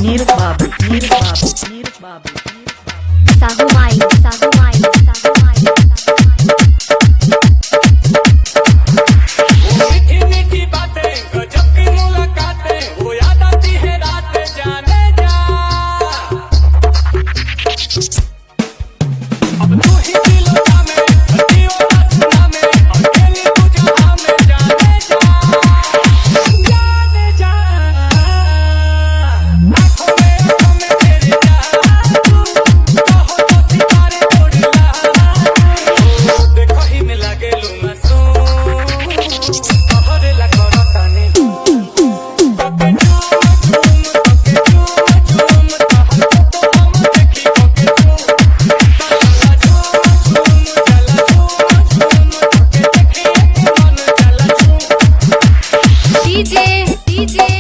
नीरज बाबू साहू माई मीठी मीठी बातें गजब की मुलाकातें वो याद आती है रात जाने जा। अब तू ही दिलों में हड्डियों आसमां में अकेली तू जहां में जाने जा आँखों में तेरे जादू कहो तो सितारे तोड़ ला देखो ही में लगे लू DJ